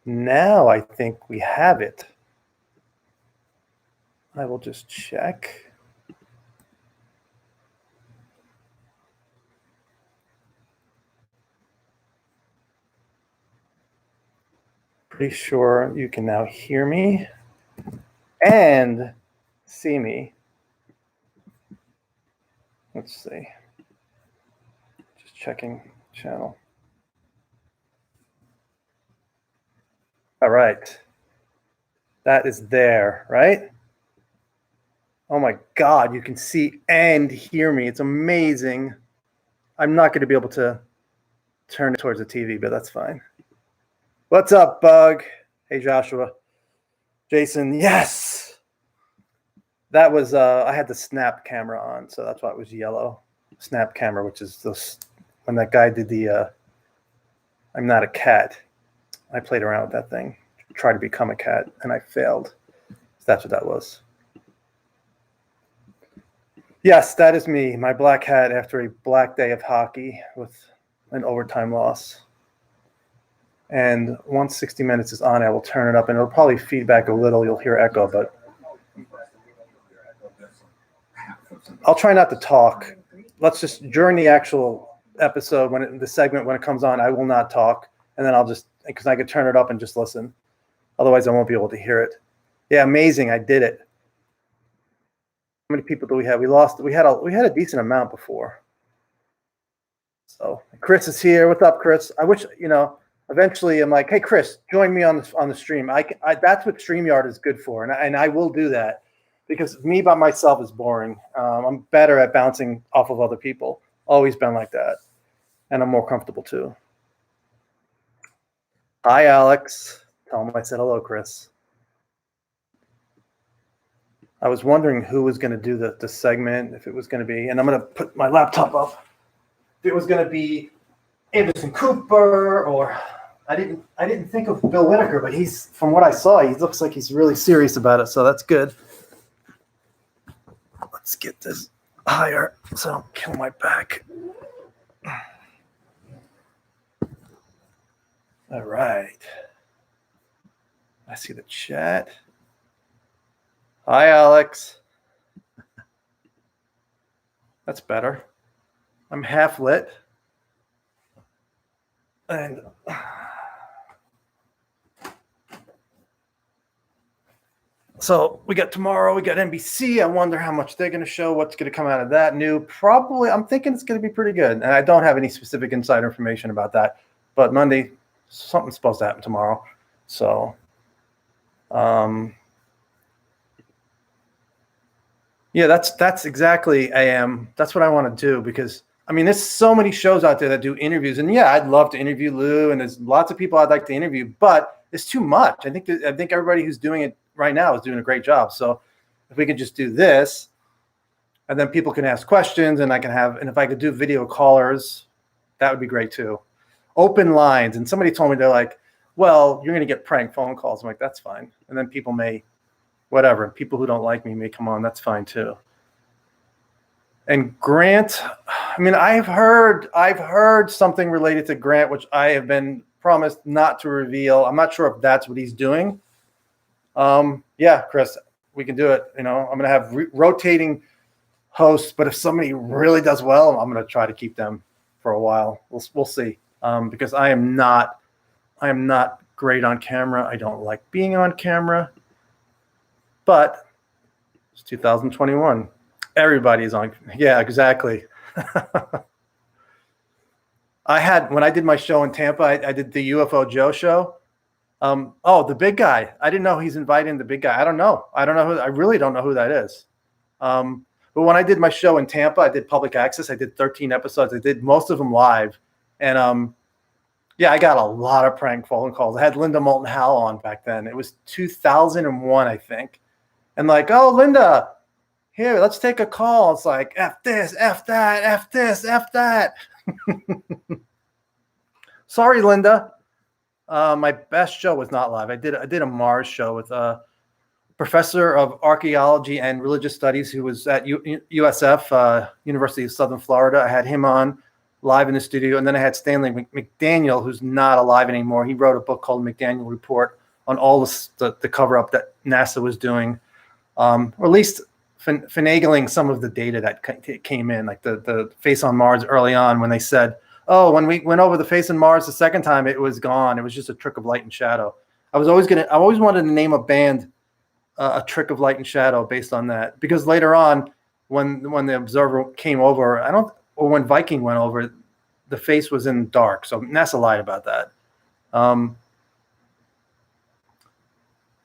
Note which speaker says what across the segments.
Speaker 1: Now I think we have it. I will just check. Pretty sure you can now hear me and see me. Let's see. Just checking channel. All right. That is there, right? Oh my God, you can see and hear me. It's amazing. I'm not going to be able to turn it towards the TV, but that's fine. What's up, Bug? Hey, Joshua. Jason, yes. That was, I had the snap camera on, so that's why it was yellow. Snap camera, which is this, when that guy did the, I'm not a cat. I played around with that thing, tried to become a cat, and I failed. That's what that was. Yes, that is me, my black hat after a black day of hockey with an overtime loss. And once 60 Minutes is on, I will turn it up, and it'll probably feedback a little. You'll hear echo, but I'll try not to talk. Let's just, during the actual episode, when the segment, when it comes on, I will not talk. And then I'll just, because I could turn it up and just listen. Otherwise, I won't be able to hear it. Yeah, amazing. I did it. How many people do we have? We had a decent amount before. So Chris is here. What's up, Chris? I wish, eventually I'm like, hey, Chris, join me on the stream. That's what StreamYard is good for. And I will do that because me by myself is boring. I'm better at bouncing off of other people. Always been like that. And I'm more comfortable too. Hi, Alex. Tell him I said hello, Chris. I was wondering who was going to do the segment, if it was going to be, and I'm going to put my laptop up. If it was going to be Anderson Cooper, or I didn't think of Bill Whitaker, but he's, from what I saw, he looks like he's really serious about it, so that's good. Let's get this higher so I don't kill my back. All right. I see the chat. Hi, Alex. That's better. I'm half lit. And so we got tomorrow, we got NBC. I wonder how much they're going to show, what's going to come out of that new. Probably, I'm thinking it's going to be pretty good. And I don't have any specific insider information about that. But Monday, something's supposed to happen tomorrow. So, yeah, that's exactly that's what I want to do, because I mean, there's so many shows out there that do interviews, and yeah, I'd love to interview Lou, and there's lots of people I'd like to interview, but it's too much. I think everybody who's doing it right now is doing a great job. So if we could just do this, and then people can ask questions, and if I could do video callers, that would be great too. Open lines, and somebody told me, they're like, well, you're going to get prank phone calls. I'm like, that's fine. And then people may, whatever, people who don't like me may come on. That's fine too. And Grant, I mean, I've heard something related to Grant, which I have been promised not to reveal. I'm not sure if that's what he's doing. Yeah, Chris, we can do it. I'm going to have rotating hosts, but if somebody really does well, I'm going to try to keep them for a while. We'll see. Because I am not great on camera. I don't like being on camera, but it's 2021. Everybody's on. Yeah, exactly. When I did my show in Tampa, I did the UFO Joe show. The big guy. I didn't know he's inviting the big guy. I don't know I really don't know who that is. But when I did my show in Tampa, I did public access. I did 13 episodes. I did most of them live. And yeah, I got a lot of prank phone calls. I had Linda Moulton Howe on back then. It was 2001, I think. And like, oh, Linda, here, let's take a call. It's like, F this, F that, F this, F that. Sorry, Linda. My best show was not live. I did a Mars show with a professor of archaeology and religious studies who was at USF, University of Southern Florida. I had him on. live in the studio. And then I had Stanley McDaniel, who's not alive anymore. He wrote a book called McDaniel Report on all the cover-up that NASA was doing, or at least finagling some of the data that came in, like the face on Mars early on when they said, oh, when we went over the face on Mars the second time, it was gone. It was just a trick of light and shadow. I always wanted to name a band a trick of light and shadow based on that, because later on, when the observer came over, or when Viking went over, the face was in dark. So NASA lied about that.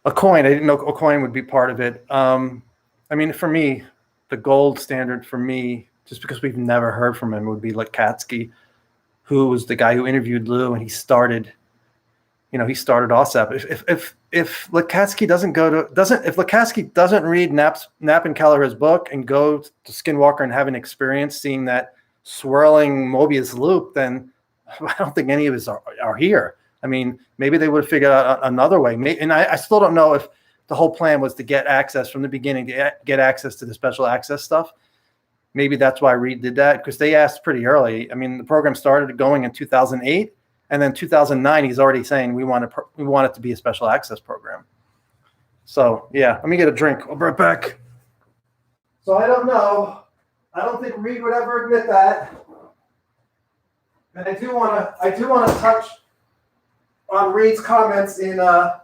Speaker 1: A coin, I didn't know a coin would be part of it. I mean, for me, the gold standard for me, just because we've never heard from him, would be Lekatsky, who was the guy who interviewed Lou, and he started OSAP. If Lekatsky doesn't read Knapp and Kelleher's book and go to Skinwalker and have an experience seeing that swirling Mobius loop, then I don't think any of us are here. I mean, maybe they would have figured out another way. And I still don't know if the whole plan was to get access from the beginning, to get access to the special access stuff. Maybe that's why Reed did that, because they asked pretty early. I mean, the program started going in 2008, and then 2009, he's already saying we want it to be a special access program. So yeah, let me get a drink. I'll be right back. So I don't know. I don't think Reed would ever admit that. And I do want to touch on Reed's comments in the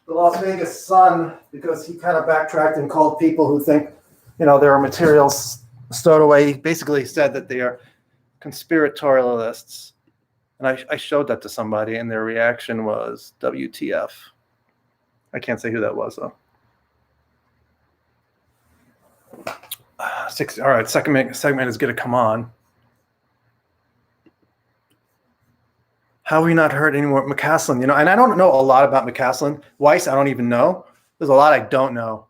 Speaker 1: Las Vegas Sun, because he kind of backtracked and called people who think, there are materials stowed away. He basically said that they are conspiratorialists. And I showed that to somebody, and their reaction was WTF. I can't say who that was, though. All right, second segment is going to come on. How have we not heard any more McCaslin? And I don't know a lot about McCaslin. Weiss, I don't even know. There's a lot I don't know.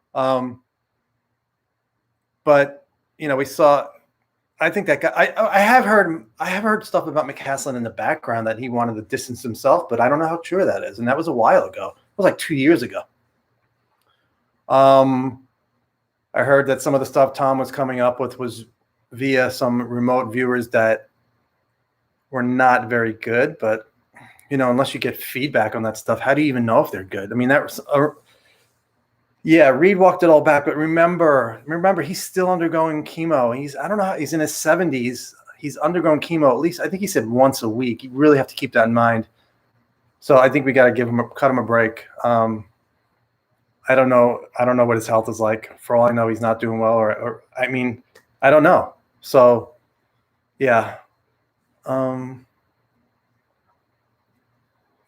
Speaker 1: But we saw. I think that guy. I have heard stuff about McCaslin in the background that he wanted to distance himself, but I don't know how true that is. And that was a while ago. It was like 2 years ago. I heard that some of the stuff Tom was coming up with was via some remote viewers that were not very good. But unless you get feedback on that stuff, how do you even know if they're good? I mean, that was. Yeah, Reed walked it all back, but remember, he's still undergoing chemo. I don't know, he's in his 70s. He's undergoing chemo at least, I think he said once a week. You really have to keep that in mind. So I think we got to cut him a break. I don't know what his health is like. For all I know, he's not doing well, or I mean, I don't know. So, yeah.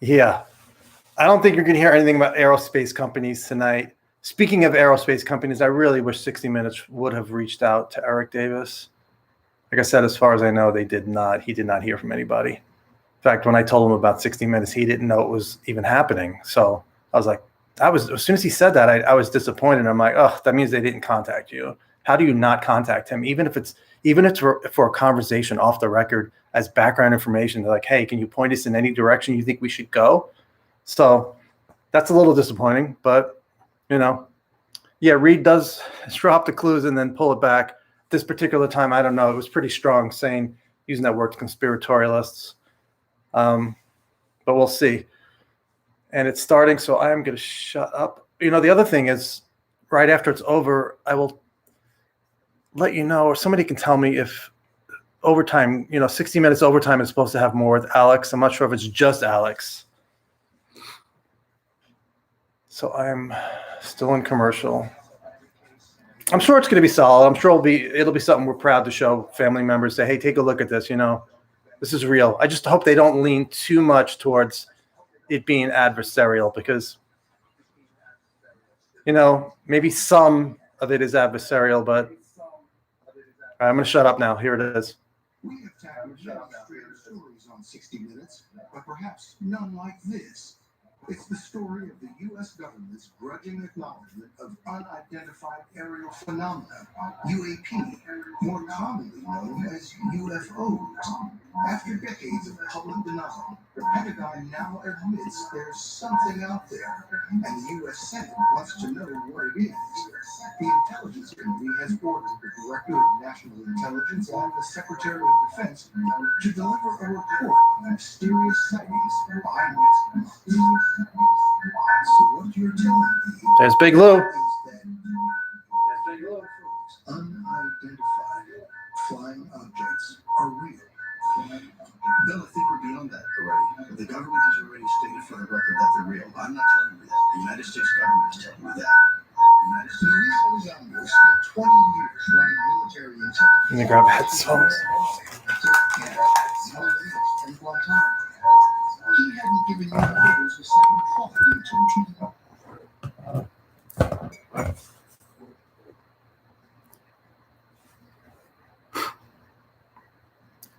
Speaker 1: Yeah. I don't think you're going to hear anything about aerospace companies tonight. Speaking of aerospace companies, I really wish 60 Minutes would have reached out to Eric Davis. Like I said, as far as I know, they did not. He did not hear from anybody. In fact, when I told him about 60 Minutes, he didn't know it was even happening. So I was like, as soon as he said that, I was disappointed. I'm like, oh, that means they didn't contact you. How do you not contact him? Even if it's for a conversation off the record as background information. They're like, hey, can you point us in any direction you think we should go? So that's a little disappointing, but yeah, Reed does drop the clues and then pull it back. This particular time, I don't know. It was pretty strong using that word, conspiratorialists. But we'll see. And it's starting, so I am going to shut up. The other thing is, right after it's over, I will let you know, or somebody can tell me if overtime, 60 Minutes overtime is supposed to have more with Alex. I'm not sure if it's just Alex. So I'm still in commercial. I'm sure it's going to be solid. I'm sure it'll be something we're proud to show family members. Say, hey, take a look at this. This is real. I just hope they don't lean too much towards it being adversarial, because maybe some of it is adversarial. But I'm going to shut up now. Here it is.
Speaker 2: We have tackled stories on 60 Minutes, but perhaps none like this. It's the story of the U.S. government's grudging acknowledgement of unidentified aerial phenomena, UAP, more commonly known as UFOs. After decades of public denial, the Pentagon now admits there's something out there, and the U.S. Senate wants to know what it is. The Intelligence Committee has ordered the Director of National Intelligence and the Secretary of Defense to deliver a report on mysterious sightings by next month. So what you're telling me
Speaker 1: There's Big Lou.
Speaker 2: is that unidentified flying objects are real. Bill, I think we're beyond that already. The government has already stated for the record that they're real. I'm not telling you that. The United States government is telling me that. Luis Elizondo spent 20 years running military intelligence.
Speaker 1: Let me grab headphones.
Speaker 2: And Guantanamo. He hadn't given UFOs a second thought until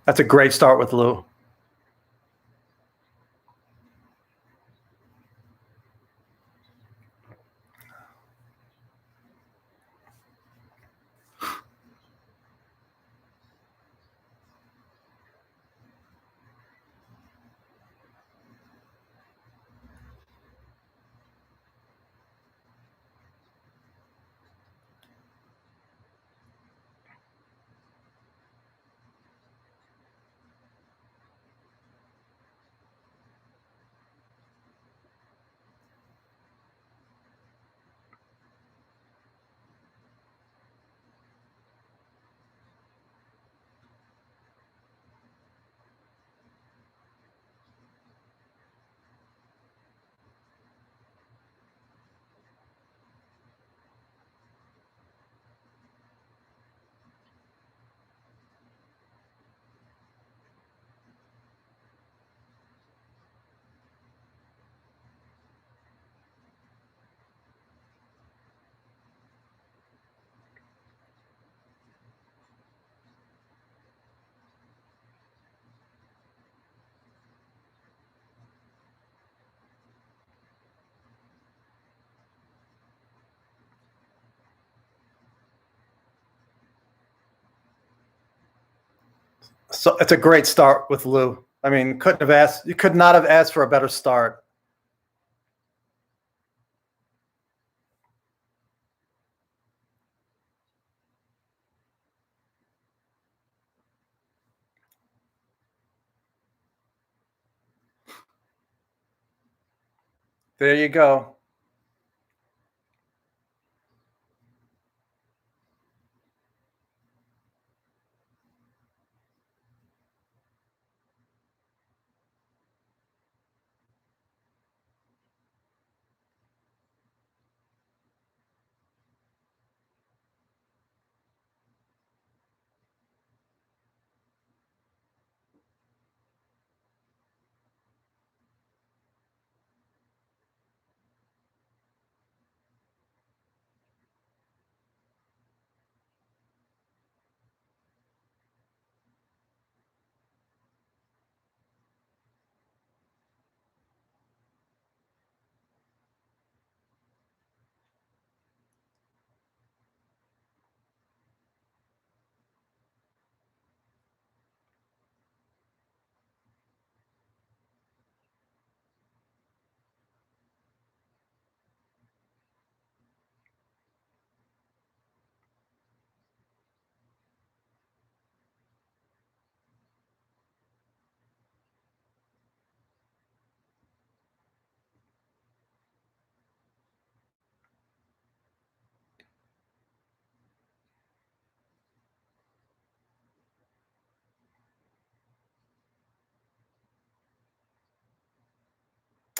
Speaker 1: That's a great start with Lou. So it's a great start with Lou. I mean, you could not have asked for a better start. There you go.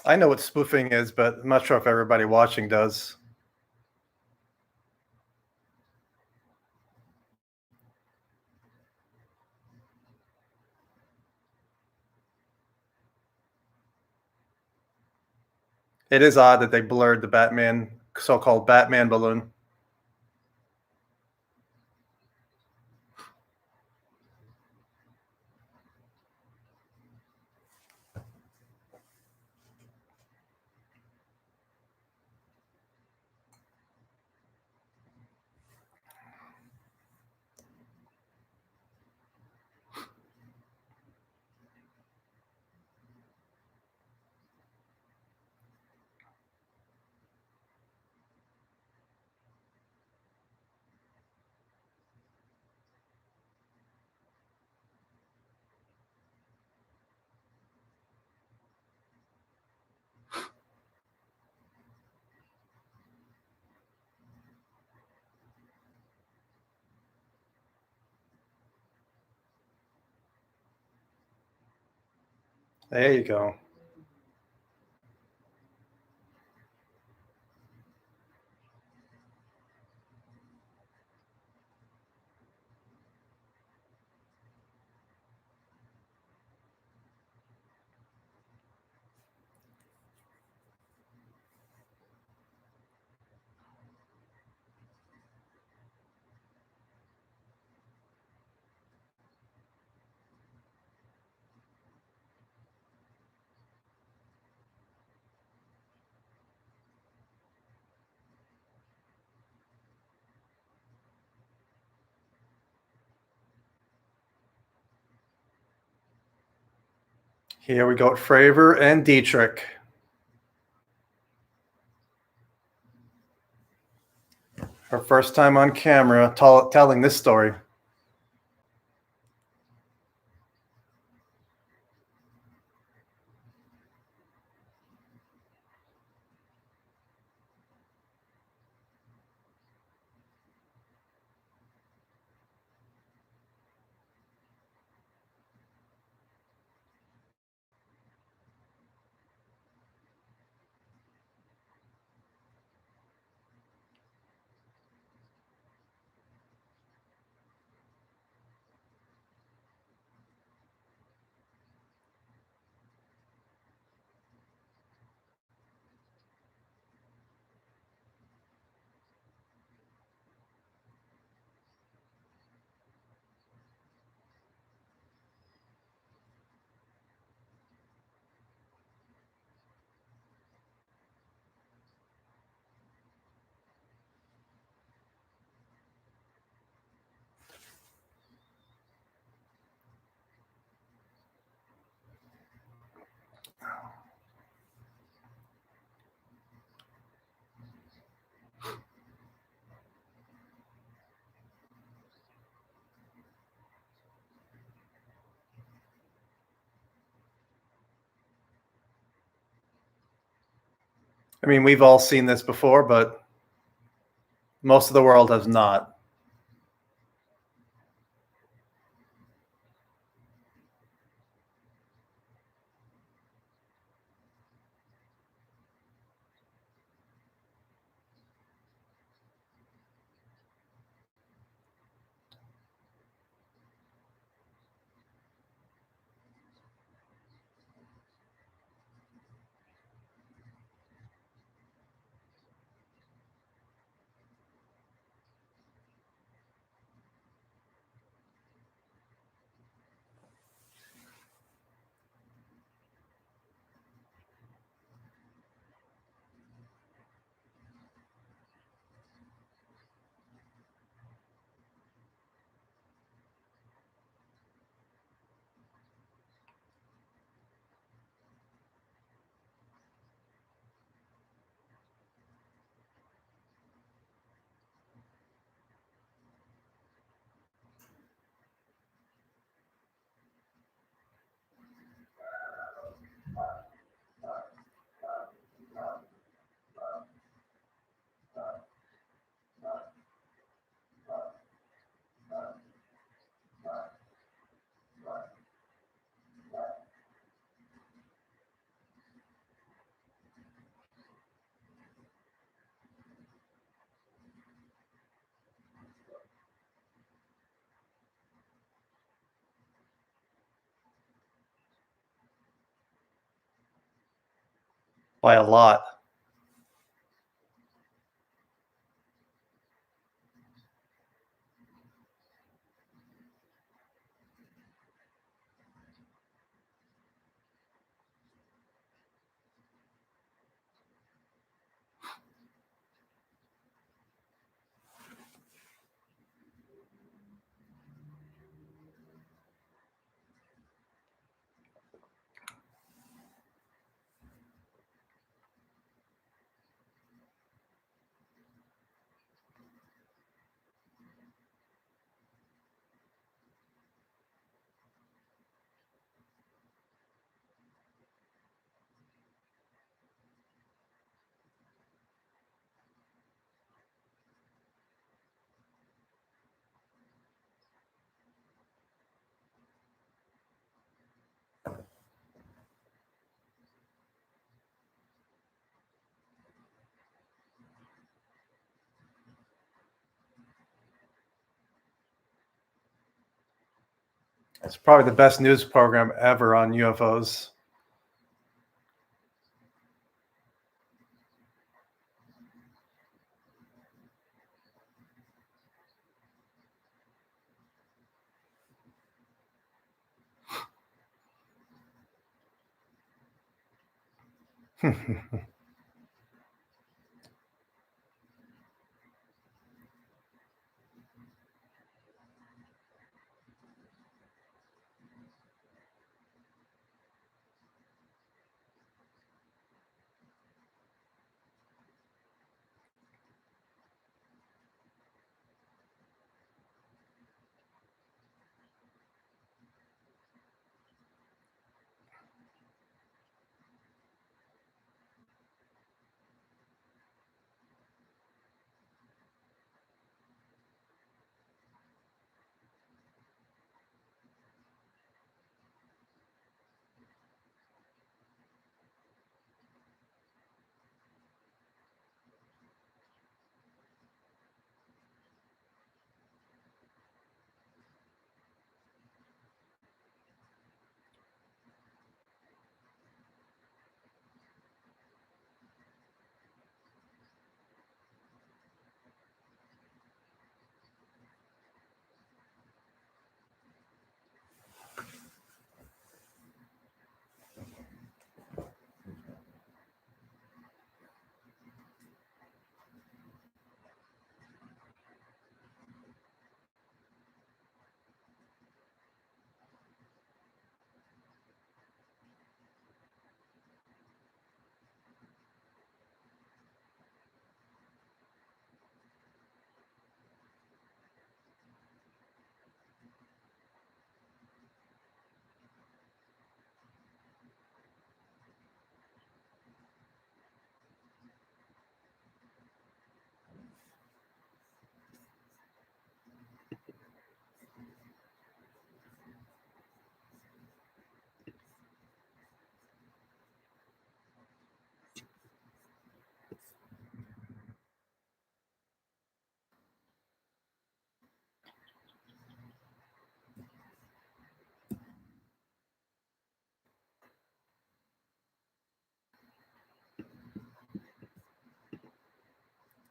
Speaker 1: I know what spoofing is, but I'm not sure if everybody watching does. It is odd that they blurred the Batman, so-called Batman balloon. There you go. Here we go. Fravor and Dietrich. Her first time on camera telling this story. I mean, we've all seen this before, but most of the world has not. By a lot. It's probably the best news program ever on UFOs. Hmm.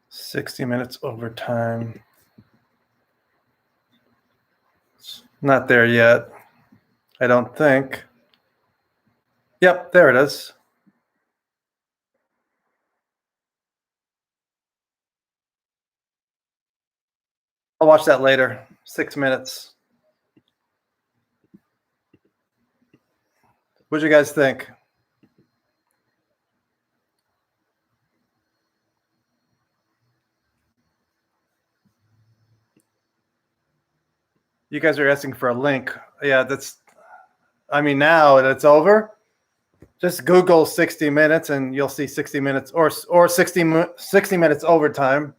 Speaker 1: 60 minutes overtime. It's not there yet. I don't think. Yep, there it is. I'll watch that later. 6 minutes. What'd you guys think? You guys are asking for a link. Yeah, that's. I mean, now that it's over, just Google 60 minutes and you'll see 60 minutes or 60 minutes overtime.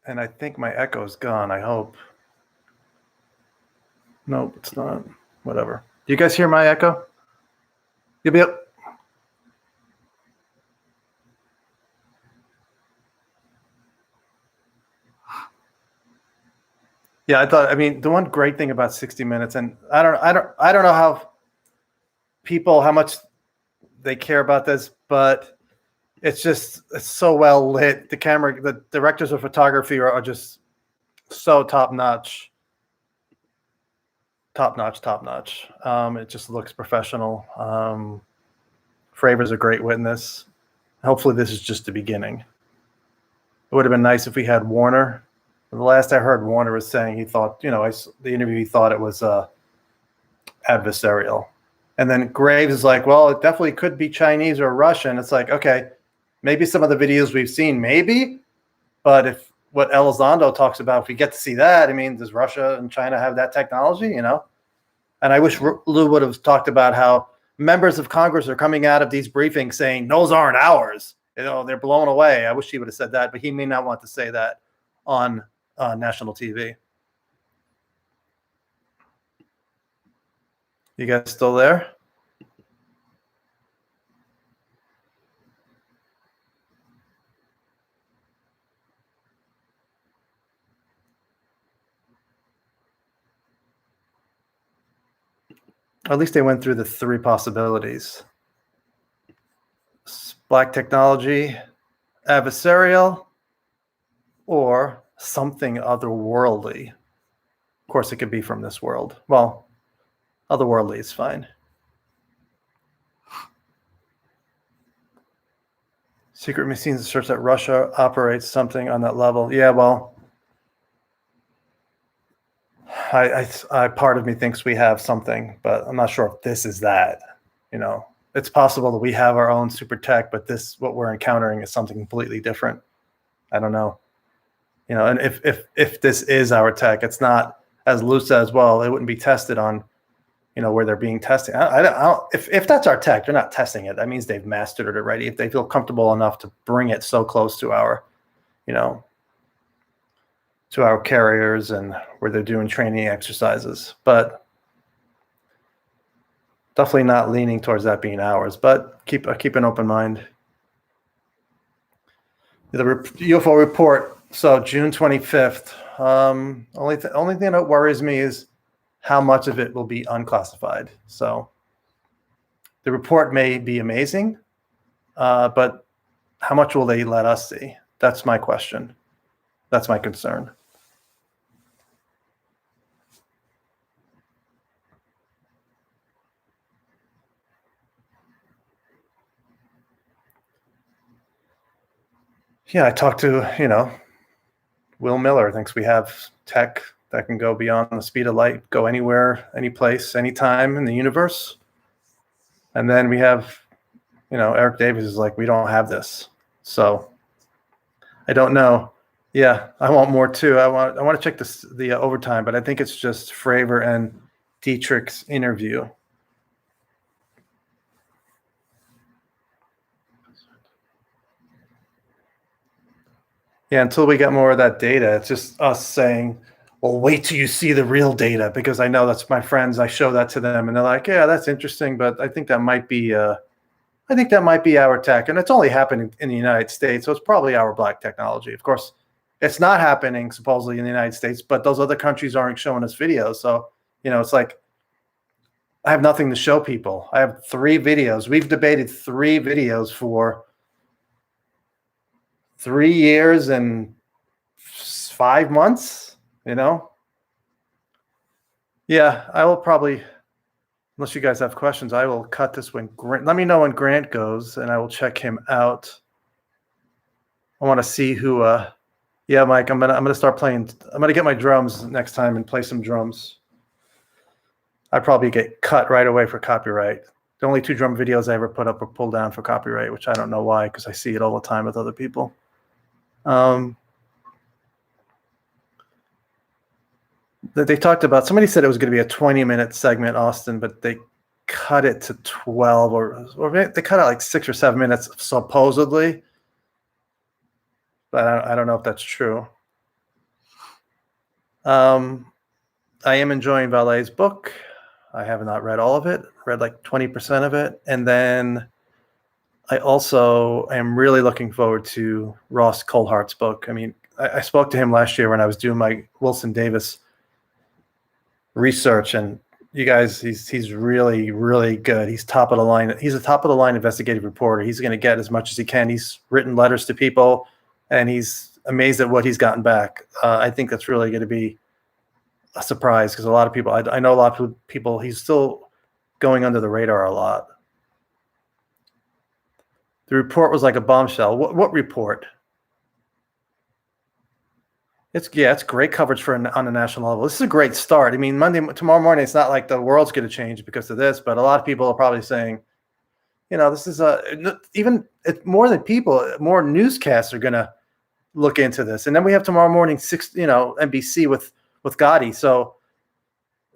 Speaker 1: And I think my echo's gone. I hope. Nope, it's not. Whatever. Do you guys hear my echo? You'll be. Yeah, I thought. I mean, the one great thing about 60 Minutes, and I don't know how much they care about this, but it's so well lit. The directors of photography are just so top notch. Top notch, top notch. It just looks professional. Fravors a great witness. Hopefully, this is just the beginning. It would have been nice if we had Warner. The last I heard, Warner was saying he thought, the interview, he thought it was adversarial. And then Graves is like, well, it definitely could be Chinese or Russian. It's like, okay, maybe some of the videos we've seen, maybe. But if what Elizondo talks about, if we get to see that, I mean, does Russia and China have that technology, And I wish Lou would have talked about how members of Congress are coming out of these briefings saying, those aren't ours. They're blown away. I wish he would have said that, but he may not want to say that on national TV. You guys still there? At least they went through the three possibilities: black technology, adversarial, or something otherworldly. Of course, it could be from this world. Well, otherworldly is fine. Secret machines asserts that Russia operates something on that level. Yeah, well, I part of me thinks we have something, but I'm not sure if this is that. You know, it's possible that we have our own super tech, but what we're encountering is something completely different. I don't know. You know, and if this is our tech, it's not, as Lou says, well, it wouldn't be tested on, you know, where they're being tested. I don't, if that's our tech, they're not testing it. That means they've mastered it already. If they feel comfortable enough to bring it so close to our, you know, to our carriers and where they're doing training exercises, but definitely not leaning towards that being ours, but keep an open mind. The UFO report. So June 25th. Only thing that worries me is how much of it will be unclassified. So the report may be amazing, but how much will they let us see? That's my question. That's my concern. Yeah, I talked to, you know, Will Miller thinks we have tech that can go beyond the speed of light, go anywhere, any place, anytime in the universe. And then we have, you know, Eric Davis is like, we don't have this. So I don't know. Yeah, I want more too. I want to check the overtime, but I think it's just Fravor and Dietrich's interview. Yeah, until we get more of that data, it's just us saying, well, wait till you see the real data, because I know that's my friends. I show that to them and they're like, yeah, that's interesting, but I think that might be our tech. And it's only happening in the United States, so it's probably our black technology. Of course, it's not happening supposedly in the United States, but those other countries aren't showing us videos. So, you know, it's like I have nothing to show people. I have 3 videos. We've debated 3 videos for 3 years and 5 months, you know? Yeah, I will probably, unless you guys have questions, I will cut this when Grant, let me know when Grant goes and I will check him out. I want to see who, yeah, Mike, I'm gonna start playing. I'm gonna get my drums next time and play some drums. I probably get cut right away for copyright. The only 2 drum videos I ever put up were pulled down for copyright, which I don't know why, because I see it all the time with other people. They talked about, somebody said it was going to be a 20-minute segment, Austin, but they cut it to 12, or they cut out like 6 or 7 minutes supposedly. But I don't know if that's true. I am enjoying Valet's book. I have not read all of it, read like 20% of it. And then I also am really looking forward to Ross Coulhart's book. I mean, I spoke to him last year when I was doing my Wilson Davis research, and you guys, he's really, really good. He's top of the line. He's a top of the line investigative reporter. He's going to get as much as he can. He's written letters to people, and he's amazed at what he's gotten back. I think that's really going to be a surprise, because a lot of people, I know a lot of people, he's still going under the radar a lot. The report was like a bombshell. What report? It's great coverage on a national level. This is a great start. I mean, tomorrow morning, it's not like the world's going to change because of this, but a lot of people are probably saying, you know, this is more than people, more newscasts are going to look into this. And then we have tomorrow morning, NBC with Gotti. So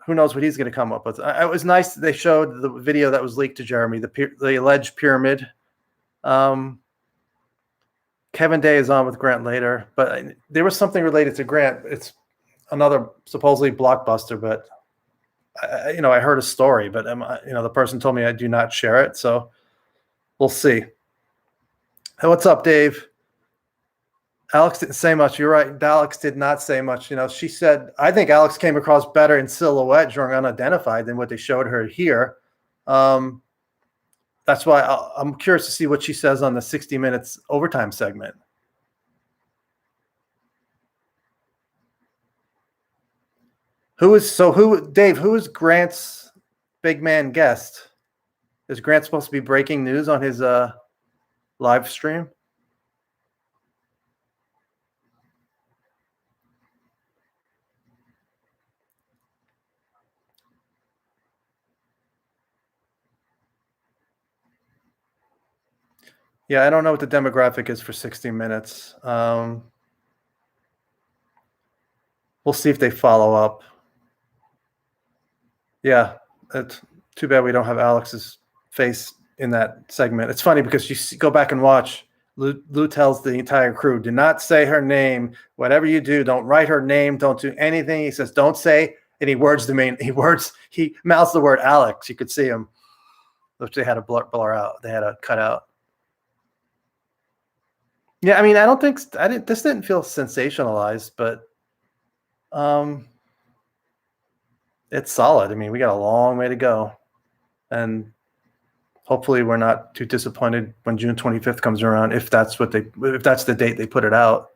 Speaker 1: who knows what he's going to come up with. It was nice that they showed the video that was leaked to Jeremy, the alleged pyramid. Kevin Day is on with Grant later, but there was something related to Grant. It's another supposedly blockbuster, but I heard a story, but the person told me I do not share it. So we'll see. Hey, what's up, Dave? Alex didn't say much. You're right. Alex did not say much. She said, I think Alex came across better in silhouette during Unidentified than what they showed her here. That's why I'm curious to see what she says on the 60 Minutes overtime segment. Dave, who is Grant's big man guest? Is Grant supposed to be breaking news on his live stream? Yeah, I don't know what the demographic is for 60 Minutes. We'll see if they follow up. Yeah, it's too bad we don't have Alex's face in that segment. It's funny because go back and watch. Lou tells the entire crew, do not say her name. Whatever you do, don't write her name. Don't do anything. He says, don't say, and he mouths the word Alex. You could see him, which they had to blur out. They had to cut out. Yeah, I mean, this didn't feel sensationalized, but it's solid. I mean, we got a long way to go, and hopefully we're not too disappointed when June 25th comes around, if that's the date they put it out.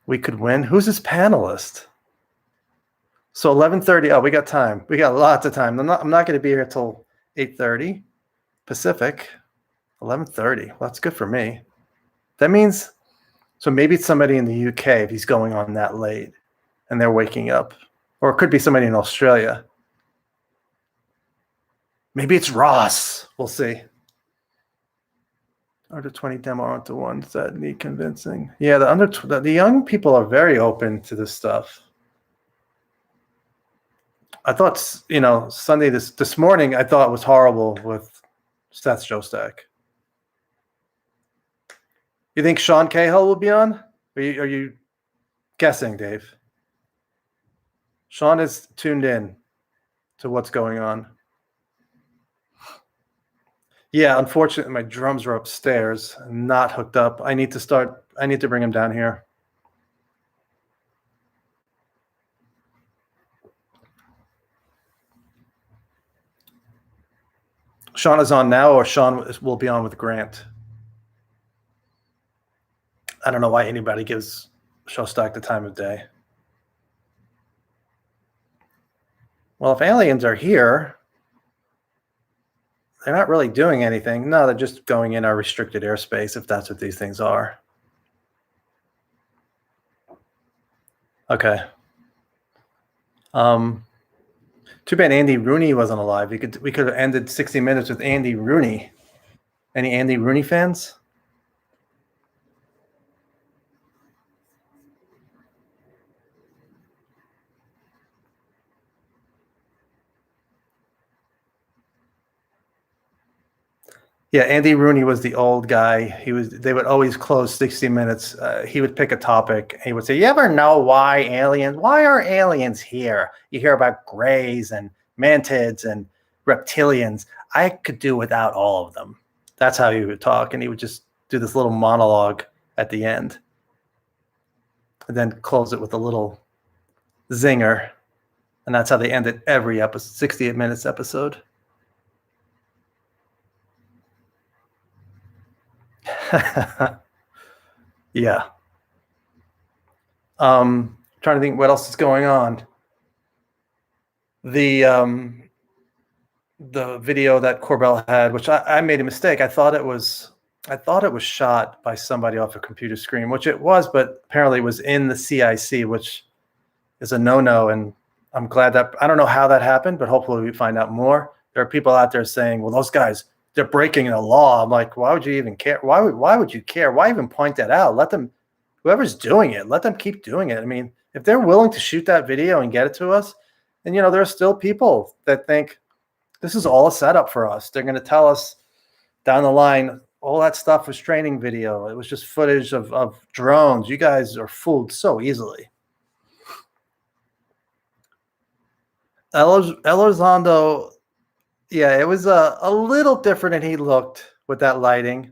Speaker 1: We could win. Who's his panelist? So 11:30. Oh, we got time. We got lots of time. I'm not going to be here till 8:30 Pacific. 11:30. Well, that's good for me. That means, so maybe it's somebody in the UK if he's going on that late and they're waking up. Or it could be somebody in Australia. Maybe it's Ross. We'll see. Under 20 demo aren't the ones that need convincing. Yeah, the young people are very open to this stuff. I thought, Sunday this morning, I thought was horrible with Seth Shostak. You think Sean Cahill will be on? Are you guessing, Dave? Sean is tuned in to what's going on. Yeah, unfortunately, my drums are upstairs, not hooked up. I need to bring him down here. Sean is on now, or Sean will be on with Grant. I don't know why anybody gives Shostak the time of day. Well, if aliens are here, they're not really doing anything. No, they're just going in our restricted airspace, if that's what these things are. Okay. Too bad Andy Rooney wasn't alive. We could have ended 60 Minutes with Andy Rooney. Any Andy Rooney fans? Yeah, Andy Rooney was the old guy. They would always close 60 Minutes. He would pick a topic. He would say, "You ever know why are aliens here? You hear about grays and mantids and reptilians. I could do without all of them." That's how he would talk, and he would just do this little monologue at the end, and then close it with a little zinger, and that's how they ended every episode, 68 Minutes episode. Yeah. Trying to think what else is going on. The video that Corbell had, which I made a mistake. I thought it was shot by somebody off a computer screen, which it was, but apparently it was in the CIC, which is a no-no. And I'm glad that, I don't know how that happened, but hopefully we find out more. There are people out there saying, well, those guys, they're breaking the law. I'm like, why would you even care? Why would you care? Why even point that out? Let them, whoever's doing it, let them keep doing it. I mean, if they're willing to shoot that video and get it to us, and there are still people that think this is all a setup for us. They're going to tell us down the line, all that stuff was training video. It was just footage of drones. You guys are fooled so easily. Elizondo Yeah, it was a little different than he looked with that lighting.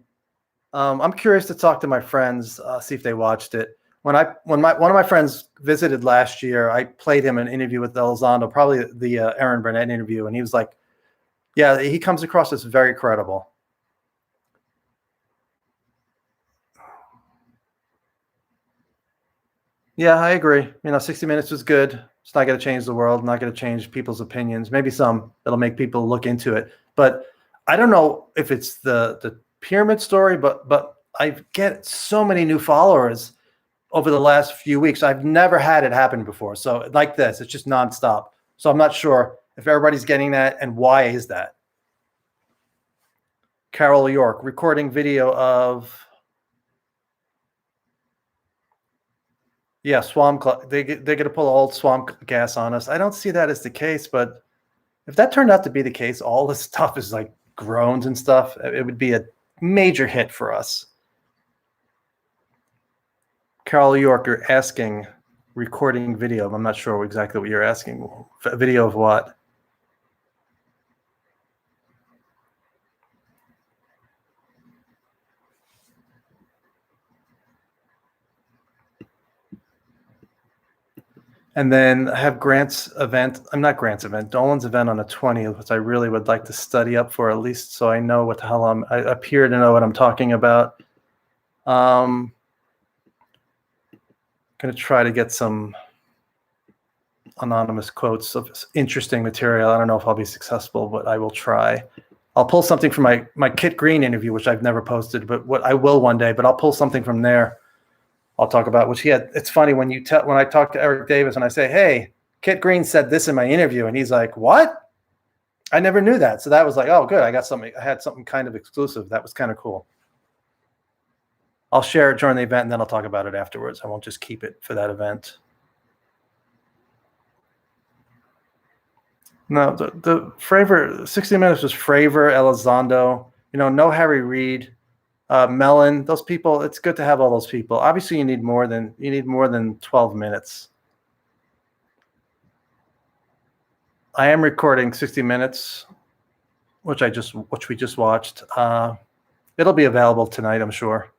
Speaker 1: I'm curious to talk to my friends, see if they watched it. When one of my friends visited last year, I played him an interview with Elizondo, probably the Aaron Burnett interview, and he was like, "Yeah, he comes across as very credible." Yeah, I agree. 60 Minutes was good. It's not going to change the world, not going to change people's opinions. Maybe some that'll make people look into it. But I don't know if it's the pyramid story, but I get so many new followers over the last few weeks. I've never had it happen before. So like this, it's just nonstop. So I'm not sure if everybody's getting that and why is that? Carol York recording video of swamp. They're going to pull old swamp gas on us. I don't see that as the case, but if that turned out to be the case, all this stuff is like groans and stuff. It would be a major hit for us. Carol Yorker asking, recording video. I'm not sure exactly what you're asking. Video of what? And then I have Grant's event. I'm not Grant's event. Dolan's event on the 20th, which I really would like to study up for, at least so I know what the hell I appear to know what I'm talking about. Going to try to get some anonymous quotes of interesting material. I don't know if I'll be successful, but I will try. I'll pull something from my Kit Green interview, which I've never posted, but what I will one day. But I'll pull something from there. I'll talk about which he had. It's funny when I talk to Eric Davis and I say, "Hey, Kit Green said this in my interview," and he's like, "What? I never knew that." So that was like, "Oh, good. I got something. I had something kind of exclusive. That was kind of cool." I'll share it during the event and then I'll talk about it afterwards. I won't just keep it for that event. No, the Fravor 60 Minutes was Fravor, Elizondo. No Harry Reid. Mellon, those people, it's good to have all those people. Obviously, you need more than 12 minutes. I am recording 60 Minutes, which we just watched. It'll be available tonight, I'm sure.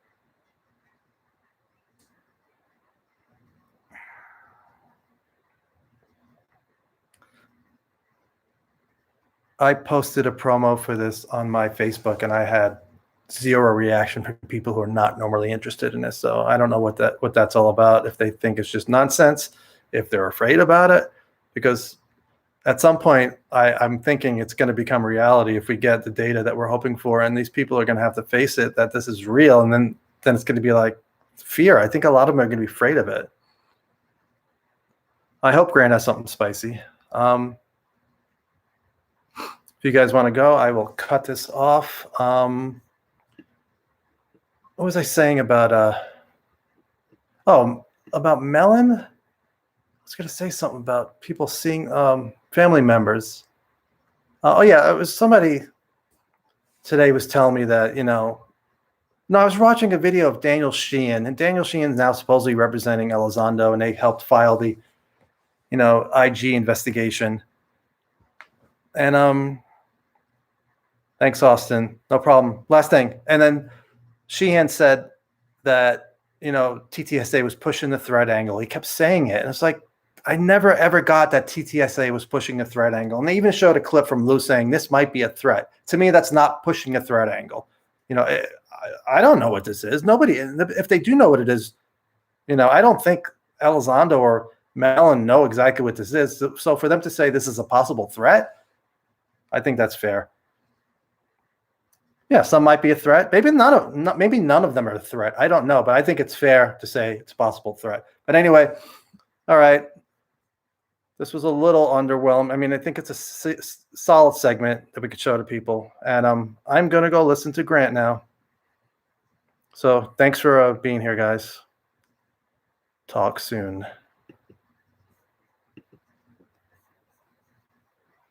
Speaker 1: I posted a promo for this on my Facebook, and I had zero reaction from people who are not normally interested in this. So I don't know what that's all about. If they think it's just nonsense, if they're afraid about it, because at some point I'm thinking it's going to become reality if we get the data that we're hoping for, and these people are going to have to face it that this is real, and then it's going to be like fear. I think a lot of them are going to be afraid of it. I hope Grant has something spicy. If you guys want to go, I will cut this off. What was I saying about about Mellon? I was going to say something about people seeing family members. It was somebody today was telling me that, no, I was watching a video of Daniel Sheehan, and Daniel Sheehan is now supposedly representing Elizondo, and they helped file the, IG investigation. And thanks, Austin. No problem. Last thing. And then Sheehan said that, TTSA was pushing the threat angle. He kept saying it. And it's like, I never, ever got that TTSA was pushing a threat angle. And they even showed a clip from Lou saying this might be a threat. To me, that's not pushing a threat angle. I don't know what this is. Nobody, if they do know what it is, I don't think Elizondo or Mellon know exactly what this is. So for them to say this is a possible threat, I think that's fair. Yeah, some might be a threat. Maybe none of them are a threat. I don't know, but I think it's fair to say it's a possible threat. But anyway, all right. This was a little underwhelming. I mean, I think it's a solid segment that we could show to people. And I'm going to go listen to Grant now. So thanks for being here, guys. Talk soon.